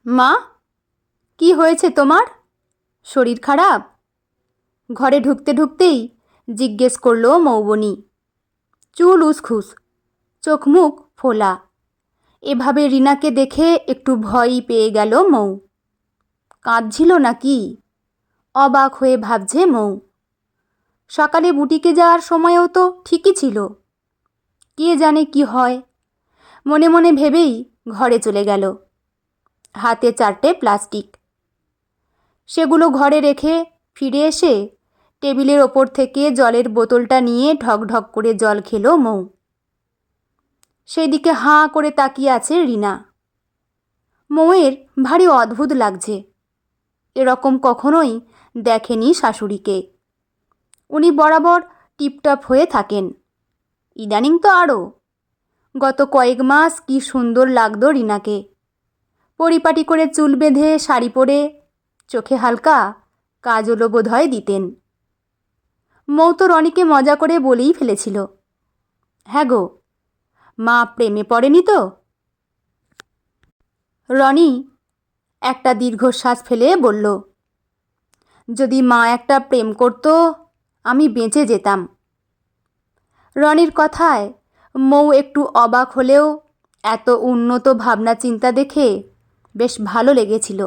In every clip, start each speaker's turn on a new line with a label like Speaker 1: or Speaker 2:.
Speaker 1: মা, কি হয়েছে তোমার? শরীর খারাপ? ঘরে ঢুকতে ঢুকতেই জিজ্ঞেস করলো মৌবনি। চুল উসখুস, চোখ মুখ ফোলা। এভাবে রিনাকে দেখে একটু ভয়ই পেয়ে গেল মৌ। কাঁদছিল নাকি? অবাক হয়ে ভাবছে মৌ। সকালে বুটিকে যাওয়ার সময়ও তো ঠিকই ছিল। কে জানে কি হয়, মনে মনে ভেবেই ঘরে চলে গেল। হাতে 4টে প্লাস্টিক। সেগুলো ঘরে রেখে ফিরে এসে টেবিলের ওপর থেকে জলের বোতলটা নিয়ে ঢকঢক করে জল খেলো মৌ। সেই দিকে হাঁ করে তাকিয়ে আছে রিনা। মৌয়ের ভারী অদ্ভুত লাগছে। এরকম কখনোই দেখেনি শাশুড়িকে। উনি বরাবর টিপটপ হয়ে থাকেন, ইদানিং তো আরও। গত কয়েক মাস কি সুন্দর লাগতো রিনাকে। পরিপাটি করে চুল বেঁধে শাড়ি পরে, চোখে হালকা কাজলও বোধহয় দিতেন। মৌ তো রনিকে মজা করে বলেই ফেলেছিল, হ্যাঁ গো, মা প্রেমে পড়েনি তো? রনি একটা দীর্ঘশ্বাস ফেলে বলল, যদি মা একটা প্রেম করতো আমি বেঁচে যেতাম। রনির কথায় মৌ একটু অবাক হলেও এত উন্নত ভাবনা চিন্তা দেখে বেশ ভালো লেগেছিল।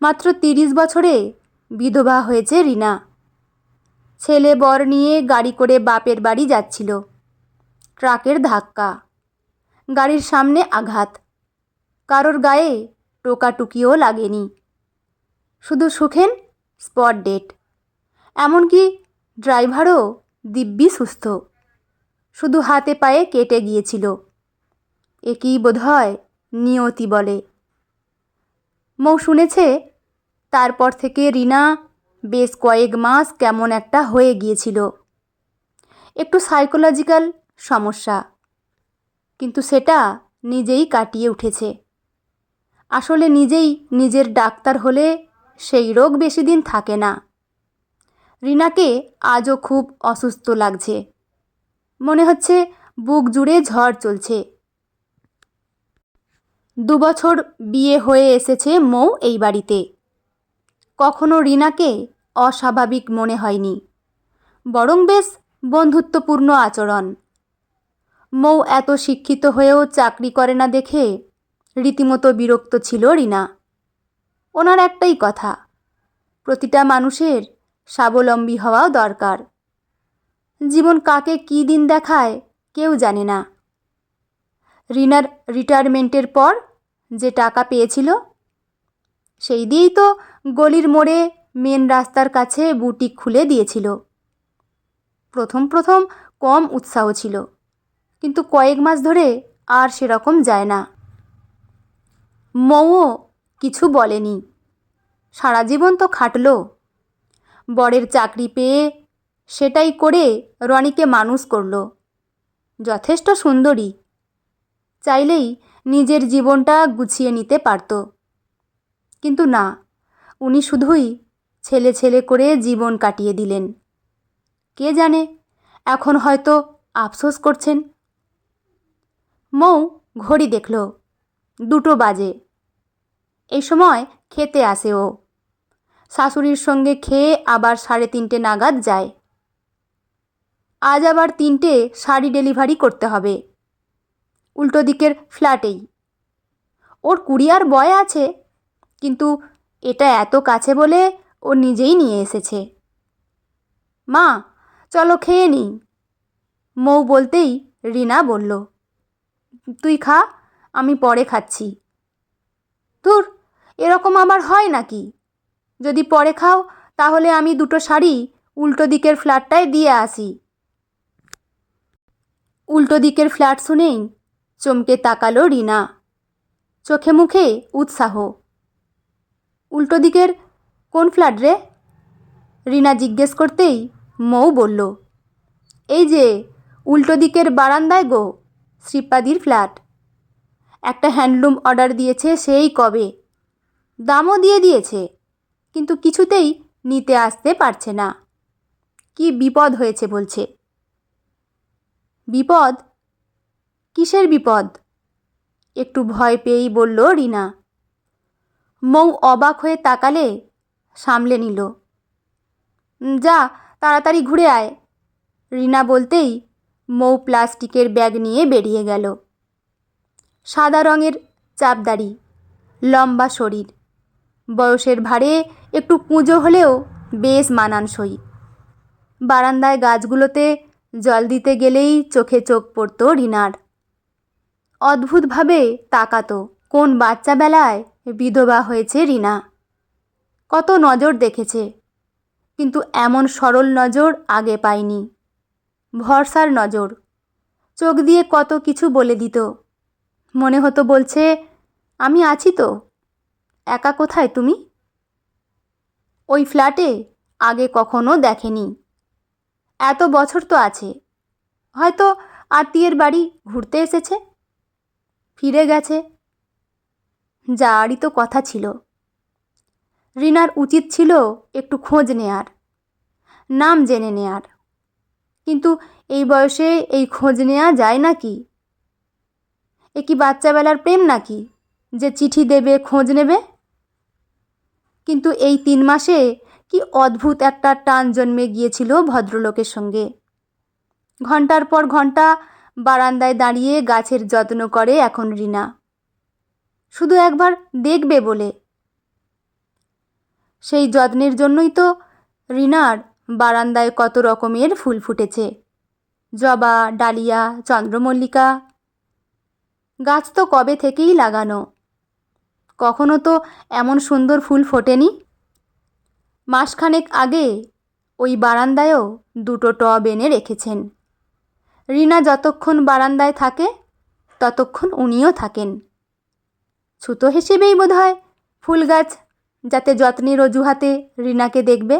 Speaker 1: মাত্র 30 বছরে বিধবা হয়েছে রিনা। ছেলে বর নিয়ে গাড়ি করে বাপের বাড়ি যাচ্ছিল। ট্রাকের ধাক্কা, গাড়ির সামনে আঘাত। কারোর গায়ে টোকাটুকিও লাগেনি। শুধু সুখেন স্পট ডেট। এমনকি ড্রাইভারও দিব্যি সুস্থ, শুধু হাতে পায়ে কেটে গিয়েছিল। একেই বোধহয় নিয়তি বলে। মৌ শুনেছে তারপর থেকে রিনা বেশ কয়েক মাস কেমন একটা হয়ে গিয়েছিল। একটু সাইকোলজিক্যাল সমস্যা, কিন্তু সেটা নিজেই কাটিয়ে উঠেছে। আসলে নিজেই নিজের ডাক্তার হলে সেই রোগ বেশি দিন থাকে না। রিনাকে আজও খুব অসুস্থ লাগছে। মনে হচ্ছে বুক জুড়ে ঝড় চলছে। 2 বছর বিয়ে হয়ে এসেছে মৌ এই বাড়িতে। কখনো রিনাকে অস্বাভাবিক মনে হয়নি, বরং বেশ বন্ধুত্বপূর্ণ আচরণ। মৌ এত শিক্ষিত হয়েও চাকরি করে না দেখে রীতিমতো বিরক্ত ছিল রিনা। ওনার একটাই কথা, প্রতিটা মানুষের স্বাবলম্বী হওয়াও দরকার। জীবন কাকে কী দিন দেখায় কেউ জানে না। রিনার রিটায়ারমেন্টের পর যে টাকা পেয়েছিল সেই দিয়েই তো গলির মোড়ে মেন রাস্তার কাছে বুটিক খুলে দিয়েছিল। প্রথম প্রথম কম উৎসাহ ছিল, কিন্তু কয়েক মাস ধরে আর সেরকম যায় না। মৌও কিছু বলেনি। সারা জীবন তো খাটলো। বরের চাকরি পেয়ে সেটাই করে রনিকে মানুষ করলো। যথেষ্ট সুন্দরী, চাইলেই নিজের জীবনটা গুছিয়ে নিতে পারত। কিন্তু না, উনি শুধুই ছেলে ছেলে করে জীবন কাটিয়ে দিলেন। কে জানে এখন হয়তো আফসোস করছেন। মৌ ঘড়ি দেখল, 2টো বাজে। এই সময় খেতে আসে ও। শাশুড়ির সঙ্গে খেয়ে আবার 3:30 নাগাদ যায়। আজ আবার 3টে শাড়ি ডেলিভারি করতে হবে, উল্টো দিকের ফ্ল্যাটেই। ওর কুরিয়ার বয় আছে, কিন্তু এটা এত কাছে বলে ও নিজেই নিয়ে এসেছে। মা, চলো খেয়ে নিই। মৌ বলতেই রিনা বলল, তুই খা, আমি পরে খাচ্ছি। ধুর, এরকম আবার হয় নাকি? যদি পরে খাও তাহলে আমি 2টো শাড়ি উল্টো দিকের ফ্ল্যাটটায় দিয়ে আসি। উল্টো দিকের ফ্ল্যাট শুনেই চমকে তাকালো রিনা, চোখে মুখে উৎসাহ। উল্টো দিকের কোন ফ্ল্যাট রে? রিনা জিজ্ঞেস করতেই মৌ বলল, এই যে উল্টো দিকের বারান্দায় গো, শ্রীপাদির ফ্ল্যাট। একটা হ্যান্ডলুম অর্ডার দিয়েছে সেই কবে, দামও দিয়ে দিয়েছে, কিন্তু কিছুতেই নিতে আসতে পারছে না। কি বিপদ হয়েছে বলছে। বিপদ? কিসের বিপদ? একটু ভয় পেয়েই বলল রিনা। মৌ অবাক হয়ে তাকালে সামলে নিল। যা, তাড়াতাড়ি ঘুরে আয়, রিনা বলতেই মৌ প্লাস্টিকের ব্যাগ নিয়ে বেরিয়ে গেল। সাদা রঙের চাপদাড়ি, লম্বা শরীর, বয়সের ভারে একটু কুঁজো হলেও বেশ মানানসই। বারান্দায় গাছগুলোতে জল দিতে গেলেই চোখে চোখ পড়ত রিনার। অদ্ভুতভাবে তাকাতো কোন বাচ্চা বেলায় বিধবা হয়েছে রিনা। কত নজর দেখেছে, কিন্তু এমন সরল নজর আগে পায়নি। ভরসার নজর, চোখ দিয়ে কত কিছু বলে দিত। মনে হতো বলছে, আমি আছি তো, একা কোথায় তুমি? ওই ফ্ল্যাটে আগে কখনো দেখেনি। এত বছর তো আছে, হয়তো আত্মীয়ের বাড়ি ঘুরতে এসেছে, ফিরে গেছে। যাওয়ারই তো কথা ছিল। রিনার উচিত ছিল একটু খোঁজ নেয়ার, নাম জেনে নেয়ার, কিন্তু এই বয়সে এই খোঁজ নেওয়া যায় নাকি? এ কি বাচ্চাবেলার প্রেম নাকি যে চিঠি দেবে, খোঁজ নেবে? কিন্তু এই 3 মাসে কি অদ্ভুত একটা টান জন্মে গিয়েছিল ভদ্রলোকের সঙ্গে। ঘন্টার পর ঘন্টা বারান্দায় দাঁড়িয়ে গাছের যত্ন করে এখন রিনা, শুধু একবার দেখবে বলে। সেই যত্নের জন্যই তো রিনার বারান্দায় কত রকমের ফুল ফুটেছে, জবা, ডালিয়া, চন্দ্রমল্লিকা। গাছ তো কবে থেকেই লাগানো, কখনো তো এমন সুন্দর ফুল ফোটেনি। মাসখানেক আগে ওই বারান্দায়ও 2টো টব এনে রেখেছেন। রিনা যতক্ষণ বারান্দায় থাকে ততক্ষণ উনিও থাকেন। ছুতো হিসেবেই বোধহয় ফুল গাছ যাতে যত্নের অজুহাতে রিনাকে দেখবে।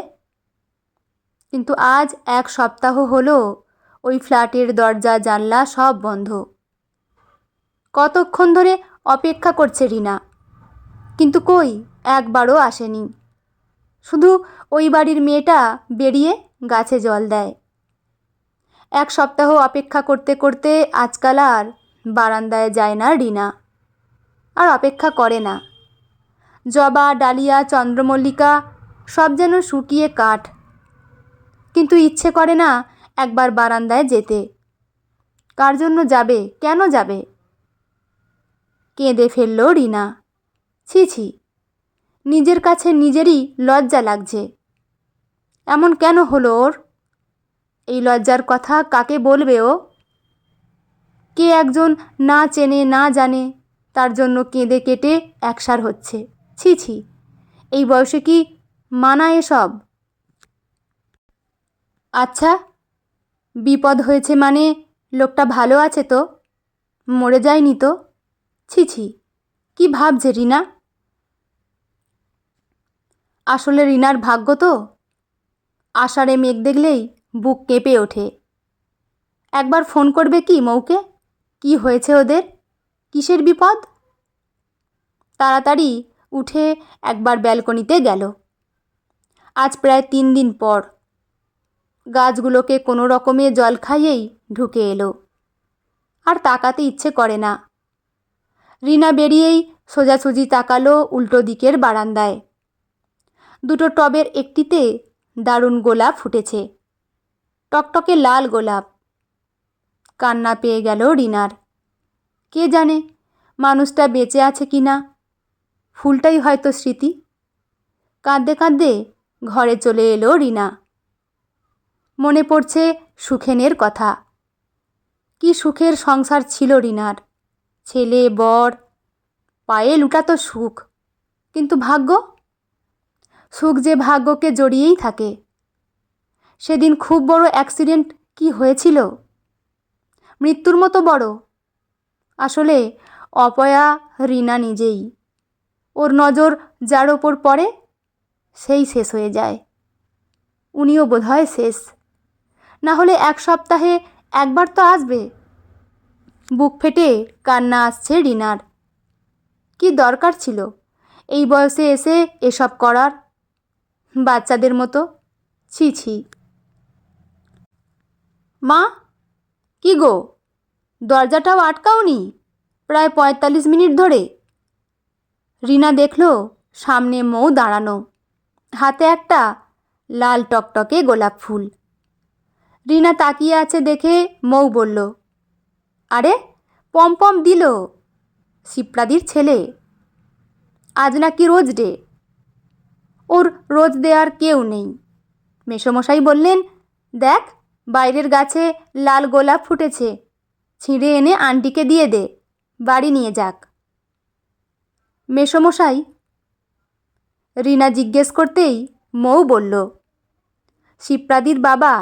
Speaker 1: কিন্তু আজ 1 সপ্তাহ হলো ওই ফ্ল্যাটের দরজা জানলা সব বন্ধ। কতক্ষণ ধরে অপেক্ষা করছে রিনা, কিন্তু কই একবারও আসেনি। শুধু ওই বাড়ির মেয়েটা বেরিয়ে গাছে জল দেয়। 1 সপ্তাহ অপেক্ষা করতে করতে আজকাল আর বারান্দায় যায় না রিনা, আর অপেক্ষা করে না। জবা, ডালিয়া, চন্দ্রমল্লিকা সব যেন শুকিয়ে কাঠ, কিন্তু ইচ্ছে করে না একবার বারান্দায় যেতে। কার জন্য যাবে, কেন যাবে? কেঁদে ফেলল রিনা। ছি ছি, নিজের কাছে নিজেরই লজ্জা লাগছে। এমন কেন হলো ওর? এই লজ্জার কথা কাকে বলবে ও? কে একজন না চেনে না জানে তার জন্য কেঁদে কেটে একসার হচ্ছে। ছি ছি, এই বয়সে কি মানায় এসব? আচ্ছা, বিপদ হয়েছে মানে লোকটা ভালো আছে তো, মরে যায়নি তো? ছি ছি, কি ভাবছে রিনা? আসলে রিনার ভাগ্য তো, আষাঢ়ে মেঘ দেখলেই বুক কেঁপে ওঠে। একবার ফোন করবে কি মৌকে? কি হয়েছে ওদের, কিসের বিপদ? তাড়াতাড়ি উঠে একবার ব্যালকনিতে গেল। আজ প্রায় 3 দিন পর গাছগুলোকে কোনো রকমে জল খাইয়েই ঢুকে এলো। আর তাকাতে ইচ্ছে করে না। রিনা বেরিয়েই সোজাসুজি তাকালো উল্টো দিকের বারান্দায়। 2টো টবের একটিতে দারুণ গোলাপ ফুটেছে, টকটকে লাল গোলাপ। কান্না পেয়ে গেল রিনার। কে জানে মানুষটা বেঁচে আছে কি না, ফুলটাই হয়তো স্মৃতি। কাঁদতে কাঁদতে ঘরে চলে এলো রিনা। মনে পড়ছে সুখেনের কথা। কি সুখের সংসার ছিল রিনার, ছেলে, বর, পায়ে লুটাতো সুখ। কিন্তু ভাগ্য, সুখ যে ভাগ্যকে জড়িয়েই থাকে। সেদিন খুব বড় অ্যাক্সিডেন্ট কি হয়েছিল, মৃত্যুর মতো বড়। আসলে অপয়া রিনা নিজেই। ওর নজর যার ওপর পড়ে সেই শেষ হয়ে যায়। উনিও বোধহয় শেষ। না হলে 1 সপ্তাহে একবার তো আসবে। বুক ফেটে কান্না আসছে রিনার। কি দরকার ছিল এই বয়সে এসে এসব করার, বাচ্চাদের মতো। ছি ছি। মা, কি গো, দরজাটাও আটকাওনি প্রায় 45 মিনিট ধরে? রিনা দেখল সামনে মৌ দাঁড়ানো, হাতে একটা লাল টকটকে গোলাপ ফুল। রিনা তাকিয়ে আছে দেখে মৌ বলল, আরে পম দিল, শিপ্রাদির ছেলে। আজ নাকি রোজ ডে। ওর রোজ দেওয়ার কেউ নেই। মেসোমশাই বললেন, দেখ বাইরের গাছে লাল গোলাপ ফুটেছে, ছিঁড়ে এনে আন্টিকে দিয়ে দে, বাড়ি নিয়ে যাক। মেসোমশাই? রিনা জিজ্ঞেস করতেই মৌ বলল, শিপ্রাদির বাবা,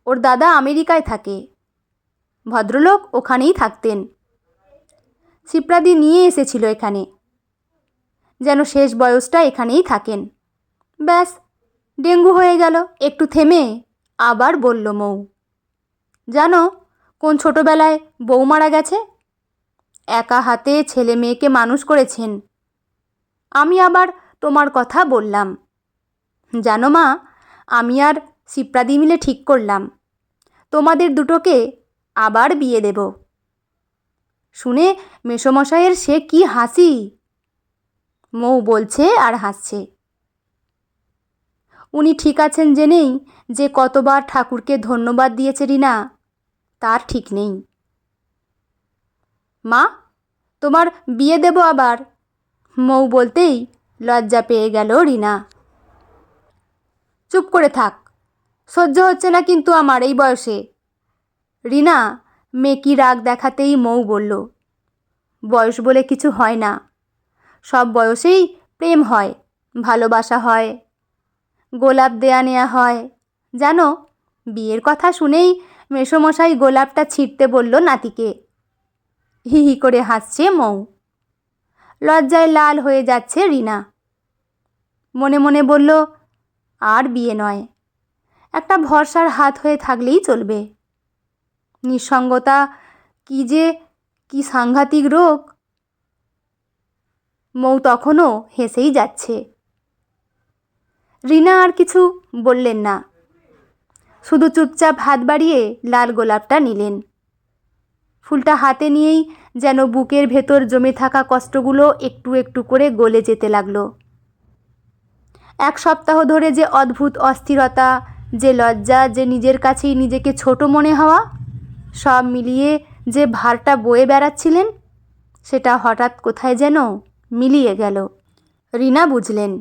Speaker 1: ওর দাদা আমেরিকায় থাকে, ভদ্রলোক ওখানেই থাকতেন। শিপ্রাদি নিয়ে এসেছিল এখানে, যেন শেষ বয়সটা এখানেই থাকেন। ব্যাস, ডেঙ্গু হয়ে গেল। একটু থেমে আবার বলল মৌ, জানো কোন ছোটবেলায় বউ মারা গেছে? একা হাতে ছেলে মেয়েকে মানুষ করেছেন। আমি আবার তোমার কথা বললাম। জানো মা, আমি আর শিপ্রাদি মিলে ঠিক করলাম তোমাদের দুটোকে আবার বিয়ে দেব। শুনে মেসোমশাইয়ের সে কি হাসি। মৌ বলছে আর হাসছে। উনি ঠিক আছেন জেনেই যে কতবার ঠাকুরকে ধন্যবাদ দিয়েছে রিনা, তার ঠিক নেই। মা, তোমার বিয়ে দেব আবার, মৌ বলতেই লজ্জা পেয়ে গেল রিনা। চুপ করে থাক, সহ্য হচ্ছে না কিন্তু আমার এই বয়সে। রিনা মেকি রাগ দেখাতেই মৌ বলল, বয়স বলে কিছু হয় না, সব বয়সেই প্রেম হয়, ভালোবাসা হয়, গোলাপ দেয়া নেয়া হয়। জানো, বিয়ের কথা শুনেই মেসোমশাই গোলাপটা ছিঁড়তে বলল নাতিকে। হি হি করে হাসছে মৌ। লজ্জায় লাল হয়ে যাচ্ছে রিনা। মনে মনে বলল, আর বিয়ে নয়, একটা ভরসার হাত হয়ে থাকলেই চলবে। নিঃসঙ্গতা কি সাংঘাতিক রোগ। মৌ তখনও হেসেই যাচ্ছে। রিনা আর কিছু বললেন না, শুধু চুপচাপ হাত বাড়িয়ে লাল গোলাপটা নিলেন। ফুলটা হাতে নিয়েই যেন বুকের ভেতর জমে থাকা কষ্টগুলো একটু একটু করে গলে যেতে লাগলো। এক সপ্তাহ ধরে যে অদ্ভুত অস্থিরতা, যে লজ্জা, যে নিজের কাছেই নিজেকে ছোট মনে হওয়া, সব মিলিয়ে যে ভারটা বয়ে বেড়াচ্ছিলেন, সেটা হঠাৎ কোথায় যেন মিলিয়ে গেল। রিনা বুঝলেন,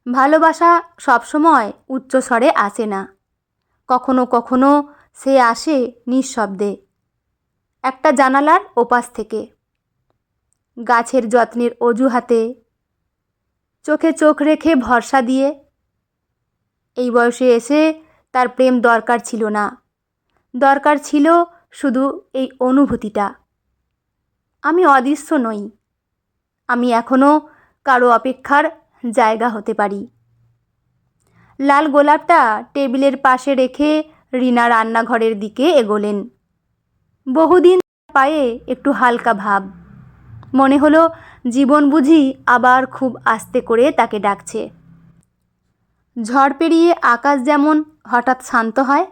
Speaker 1: ভালোবাসা সবসময় উচ্চস্বরে আসে না, কখনো কখনো সে আসে নিঃশব্দে, একটা জানালার ওপাশ থেকে, গাছের যত্নের অজুহাতে, চোখে চোখ রেখে ভরসা দিয়ে। এই বয়সে এসে তার প্রেম দরকার ছিল না, দরকার ছিল শুধু এই অনুভূতিটা, আমি অদৃশ্য নই, আমি এখনও কারো অপেক্ষার জায়গা হতে পারি। লাল গোলাপটা টেবিলের পাশে রেখে রিনা রান্নাঘরের দিকে এগোলেন। বহুদিন পায়ে একটু হালকা ভাব, মনে হলো জীবন বুঝি আবার খুব আস্তে করে তাকে ডাকছে। ঝড় পেরিয়ে আকাশ যেমন হঠাৎ শান্ত হয়,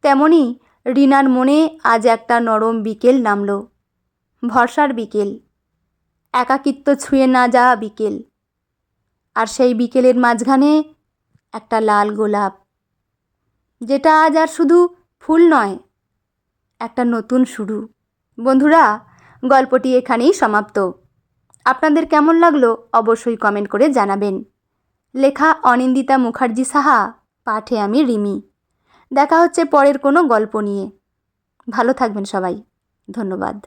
Speaker 1: তেমনি রিনার মনে আজ একটা নরম বিকেল নামল। ভরসার বিকেল, একাকিত্ব ছুঁয়ে না যাওয়া বিকেল। আর সেই বিকেলের মাঝখানে একটা লাল গোলাপ, যেটা আজ আর শুধু ফুল নয়, একটা নতুন শুরু। বন্ধুরা, গল্পটি এখানেই সমাপ্ত। আপনাদের কেমন লাগলো অবশ্যই কমেন্ট করে জানাবেন। লেখা অনিন্দিতা মুখার্জি সাহা, পাঠে আমি রিমি। দেখা হচ্ছে পরের কোনো গল্প নিয়ে। ভালো থাকবেন সবাই, ধন্যবাদ।